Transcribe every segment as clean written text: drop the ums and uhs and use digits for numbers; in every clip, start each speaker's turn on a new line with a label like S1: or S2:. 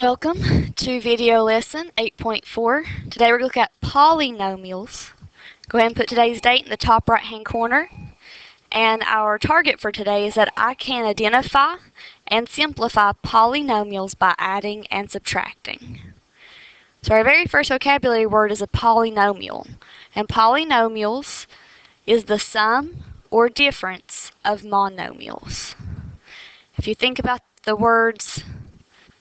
S1: Welcome to video lesson 8.4. Today we're going to look at polynomials. Go ahead and put today's date in the top right hand corner. And our target for today is that I can identify and simplify polynomials by adding and subtracting. So our very first vocabulary word is a polynomial. And polynomials is the sum or difference of monomials. If you think about the words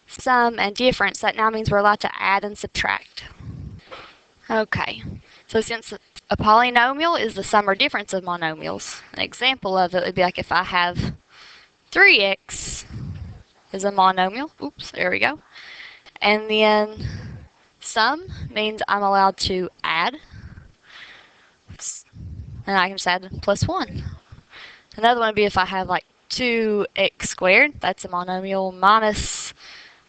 S1: sum and difference, that now means we're allowed to add and subtract. Okay, so since a polynomial is the sum or difference of monomials, an example of it would be like if I have 3x is a monomial. Oops, there we go. And then sum means I'm allowed to add, and I can just add plus 1. Another one would be if I have like 2x squared, that's a monomial, minus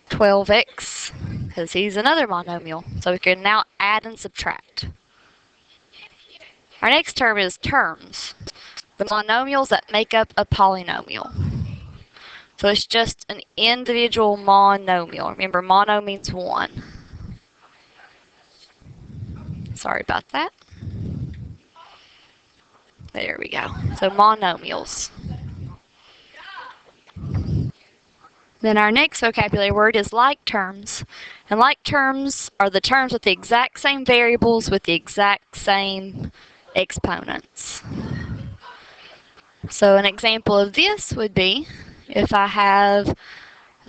S1: 12x, because he's another monomial. So we can now add and subtract. Our next term is terms, the monomials that make up a polynomial. So it's just an individual monomial. Remember, mono means one. Sorry about that. There we go. So monomials. Then our next vocabulary word is like terms. And like terms are the terms with the exact same variables with the exact same exponents. So an example of this would be if I have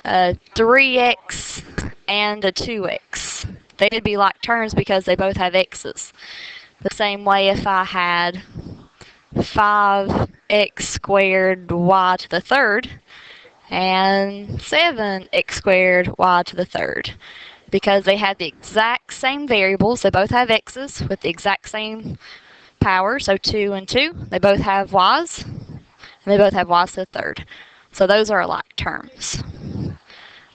S1: a 3x and a 2x. They would be like terms because they both have x's. The same way if I had 5x squared y to the third and 7x squared y to the third. Because they have the exact same variables, they both have x's with the exact same power, so 2 and 2. They both have y's, and they both have y's to the third. So those are like terms.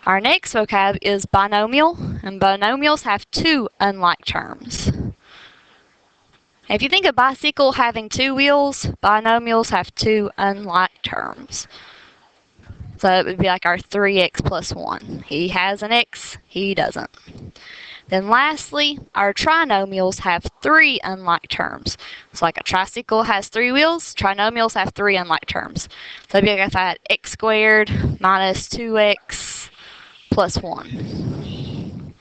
S1: Our next vocab is binomial, and binomials have two unlike terms. If you think of bicycle having two wheels, binomials have two unlike terms. So it would be like our 3x plus 1. He has an x, he doesn't. Then lastly, our trinomials have three unlike terms. So like a tricycle has three wheels, trinomials have three unlike terms. So it'd be like if I had x squared minus 2x plus 1.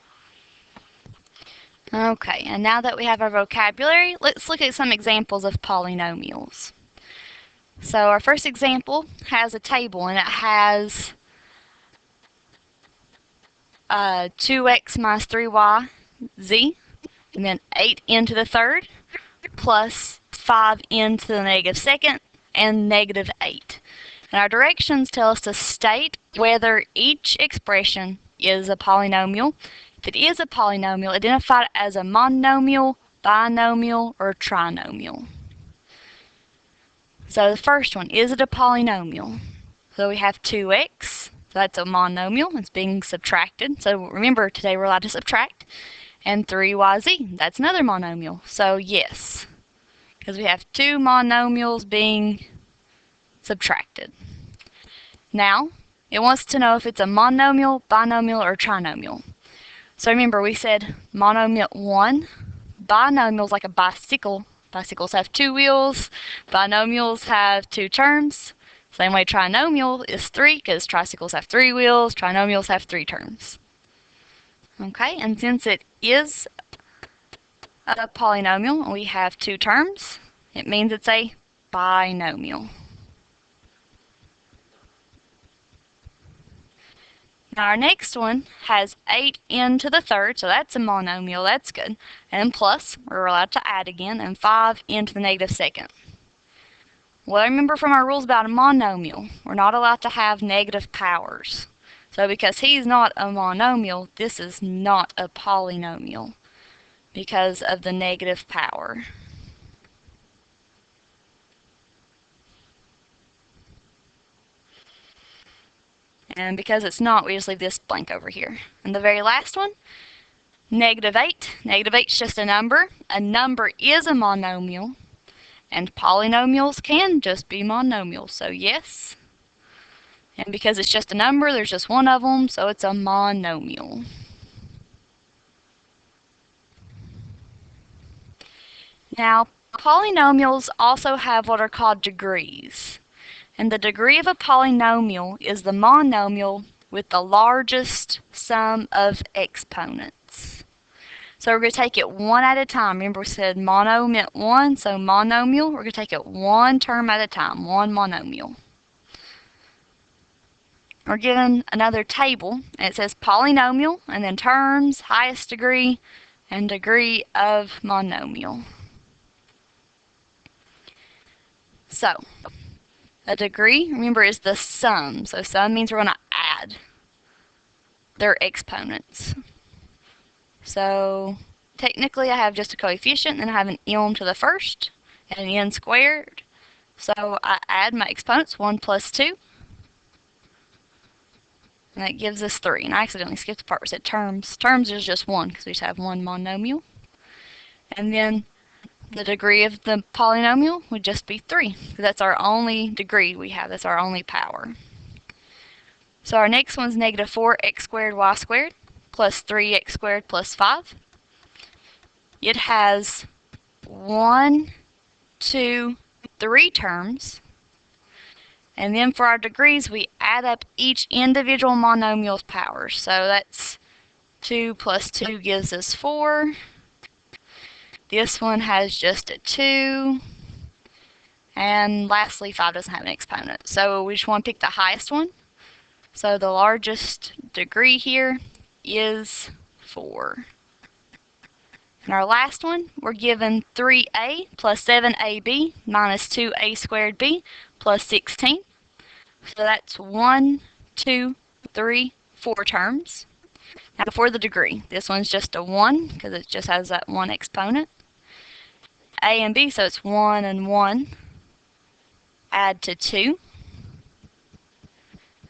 S1: Okay, and now that we have our vocabulary, let's look at some examples of polynomials. So our first example has a table, and it has 2x minus 3y z, and then 8n to the third, plus 5n to the negative second, and negative 8. And our directions tell us to state whether each expression is a polynomial. If it is a polynomial, identify it as a monomial, binomial, or trinomial. So the first one, is it a polynomial? So we have 2x, so that's a monomial, it's being subtracted. So remember, today we're allowed to subtract. And 3yz, that's another monomial. So yes, because we have two monomials being subtracted. Now, it wants to know if it's a monomial, binomial, or trinomial. So remember, we said monomial 1, binomials like a bicycle. Bicycles have two wheels, binomials have two terms. Same way trinomial is 3 because tricycles have three wheels, trinomials have three terms. Okay, and since it is a polynomial, we have two terms, it means it's a binomial. Now our next one has 8n to the third, so that's a monomial, that's good. And plus, we're allowed to add again, and 5n to the negative second. Well, remember from our rules about a monomial, we're not allowed to have negative powers. So because he's not a monomial, this is not a polynomial because of the negative power. And because it's not, we just leave this blank over here. And the very last one, negative 8. Negative 8 is just a number. A number is a monomial. And polynomials can just be monomials. So yes, And because it's just a number, there's just one of them, so it's a monomial. Now, polynomials also have what are called degrees. And the degree of a polynomial is the monomial with the largest sum of exponents. So we're going to take it one at a time. Remember we said mono meant one, so monomial, we're going to take it one term at a time, one monomial. We're given another table, and it says polynomial, and then terms, highest degree, and degree of monomial. So, a degree, remember, is the sum. So sum means we're going to add their exponents. So technically I have just a coefficient, and I have an m to the first and an n squared. So I add my exponents, 1 plus 2. And that gives us 3. And I accidentally skipped the part where it said terms. Terms is just 1 because we just have one monomial. And then the degree of the polynomial would just be 3. That's our only degree we have. That's our only power. So our next one's negative 4x squared y squared plus 3x squared plus 5. It has 1, 2, 3 terms. And then for our degrees, we add up each individual monomial's powers. So that's 2 plus 2 gives us 4. This one has just a 2. And lastly, 5 doesn't have an exponent. So we just want to pick the highest one. So the largest degree here is 4. And our last one, we're given 3a plus 7ab minus 2a squared b plus 16. So that's 1, 2, 3, 4 terms. Now for the degree, this one's just a 1 because it just has that one exponent. A and b, so it's 1 and 1. Add to 2.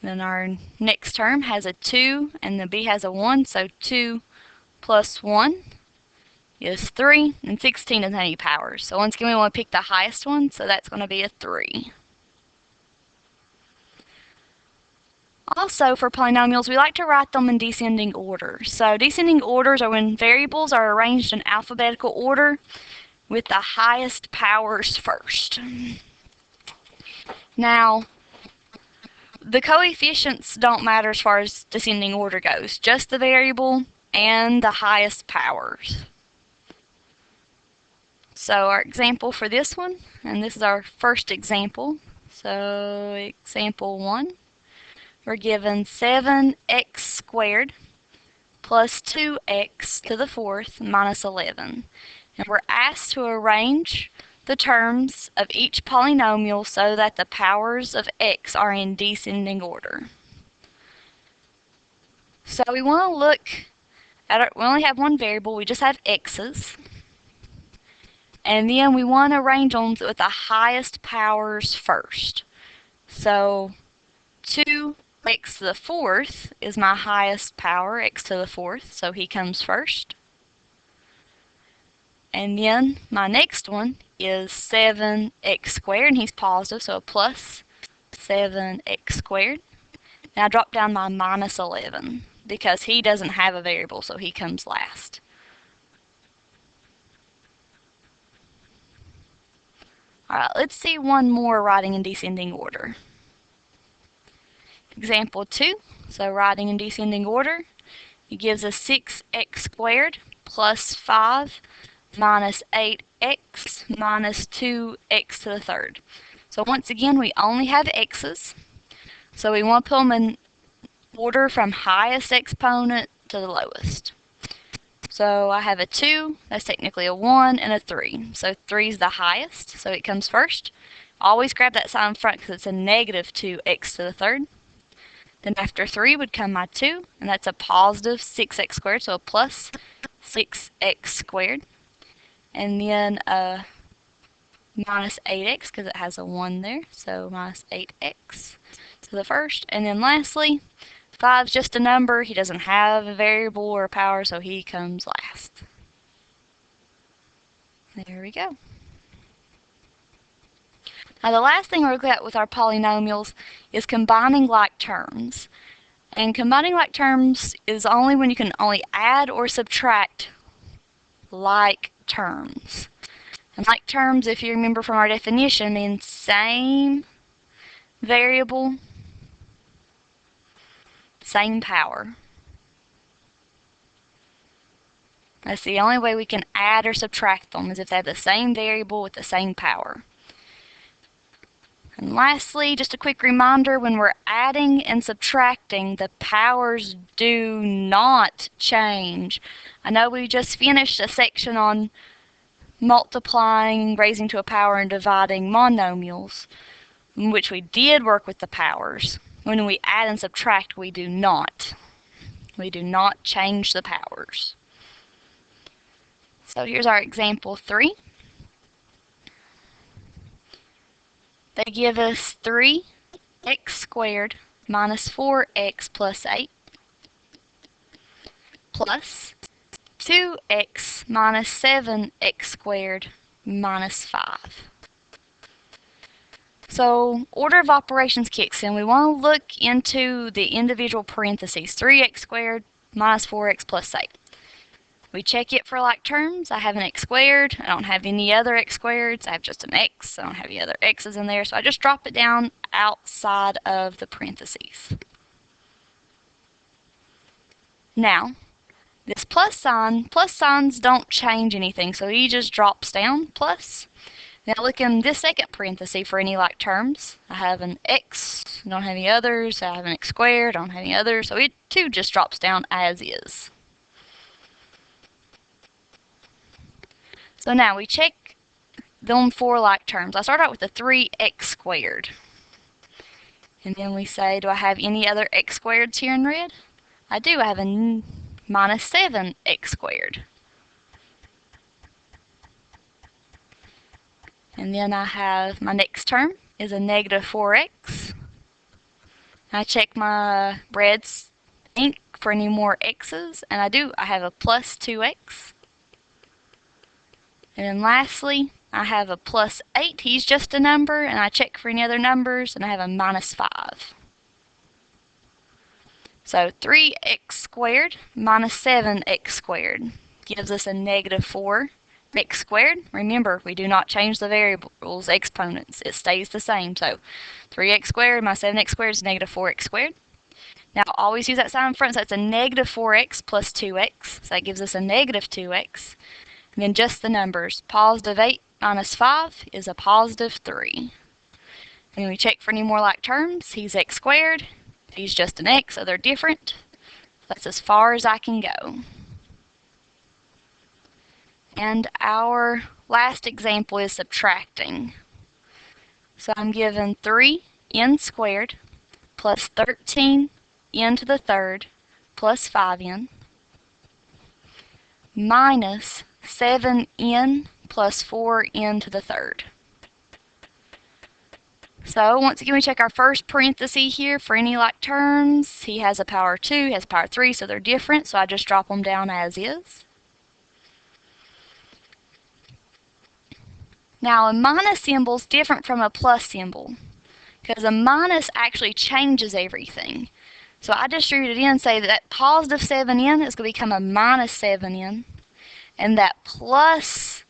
S1: Then our next term has a 2 and the b has a 1, so 2 plus 1 is 3, and 16 doesn't have any powers. So once again we want to pick the highest one, so that's going to be a 3. Also, for polynomials, we like to write them in descending order. So descending orders are when variables are arranged in alphabetical order with the highest powers first. Now, the coefficients don't matter as far as descending order goes, just the variable and the highest powers. So our example for this one, and this is our first example, so example 1. We're given 7x squared plus 2x to the 4th minus 11. And we're asked to arrange the terms of each polynomial so that the powers of x are in descending order. So we want to look at we only have one variable, we just have x's. And then we want to arrange them with the highest powers first. So 2x to the 4th is my highest power, x to the 4th, so he comes first. And then my next one is 7x squared, and he's positive, so a plus 7x squared. Now I drop down my minus 11 because he doesn't have a variable, so he comes last. Alright, let's see one more writing in descending order. Example 2, so writing in descending order, it gives us 6x squared plus 5 minus 8x minus 2x to the 3rd. So once again, we only have x's, so we want to put them in order from highest exponent to the lowest. So I have a 2, that's technically a 1, and a 3. So 3 is the highest, so it comes first. Always grab that sign in front because it's a negative 2x to the 3rd. Then after 3 would come my 2, and that's a positive 6x squared, so a plus 6x squared. And then a minus 8x because it has a 1 there, so minus 8x to the first. And then lastly, 5 is just a number. He doesn't have a variable or a power, so he comes last. There we go. Now the last thing we're looking at with our polynomials is combining like terms. And combining like terms is only when you can only add or subtract like terms. And like terms, if you remember from our definition, means same variable, same power. That's the only way we can add or subtract them, is if they have the same variable with the same power. And lastly, just a quick reminder, when we're adding and subtracting, the powers do not change. I know we just finished a section on multiplying, raising to a power, and dividing monomials, in which we did work with the powers. When we add and subtract, we do not. We do not change the powers. So here's our example 3. They give us 3x squared minus 4x plus 8 plus 2x minus 7x squared minus 5. So order of operations kicks in. We want to look into the individual parentheses, 3x squared minus 4x plus 8. We check it for like terms. I have an x squared. I don't have any other x squareds. I have just an x. I don't have any other x's in there. So I just drop it down outside of the parentheses. Now, this plus signs don't change anything. So he just drops down, plus. Now look in this second parenthesis for any like terms. I have an x. I don't have any others. I have an x squared. I don't have any others. So it too just drops down as is. So now we check them for like terms. I start out with the 3x squared. And then we say, do I have any other x squareds here in red? I do. I have a minus 7x squared. And then I have my next term is a negative 4x. I check my red ink for any more x's, and I do. I have a plus 2x. And then lastly, I have a plus 8. He's just a number, and I check for any other numbers, and I have a minus 5. So 3x squared minus 7x squared gives us a negative 4x squared. Remember, we do not change the variable's exponents. It stays the same. So 3x squared minus 7x squared is negative 4x squared. Now always use that sign in front, so it's a negative 4x plus 2x. So that gives us a negative 2x. And then just the numbers. Positive 8 minus 5 is a positive 3. And then we check for any more like terms. He's x squared. He's just an x, so they're different. That's as far as I can go. And our last example is subtracting. So I'm given 3n squared plus 13n to the third plus 5n minus 7n plus 4n to the third. So once again, we check our first parenthesis here for any like terms. He has a power 2, he has a power 3, so they're different, so I just drop them down as is. Now a minus symbol is different from a plus symbol, because a minus actually changes everything. So I distributed in, say that positive 7n is going to become a minus 7n, and that plus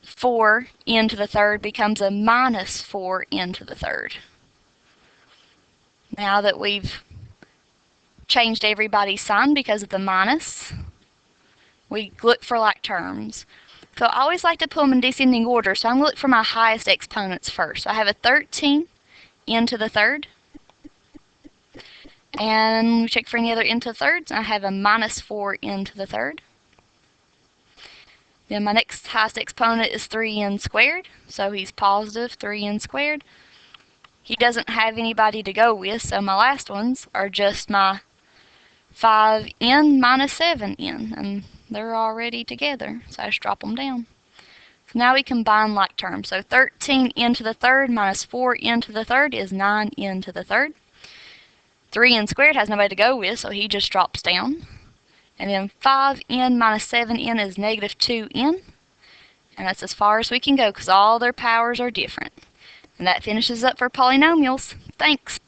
S1: 4n to the third becomes a minus 4n to the third. Now that we've changed everybody's sign because of the minus, we look for like terms. So I always like to put them in descending order, so I'm going to look for my highest exponents first. So I have a 13n to the third, and we check for any other n to the thirds, and I have a minus 4n to the third. Then my next highest exponent is 3n squared, so he's positive 3n squared. He doesn't have anybody to go with, so my last ones are just my 5n minus 7n, and they're already together, so I just drop them down. So now we combine like terms. So 13n to the third minus 4n to the third is 9n to the third. 3n squared has nobody to go with, so he just drops down. And then 5n minus 7n is negative 2n. And that's as far as we can go because all their powers are different. And that finishes up for polynomials. Thanks.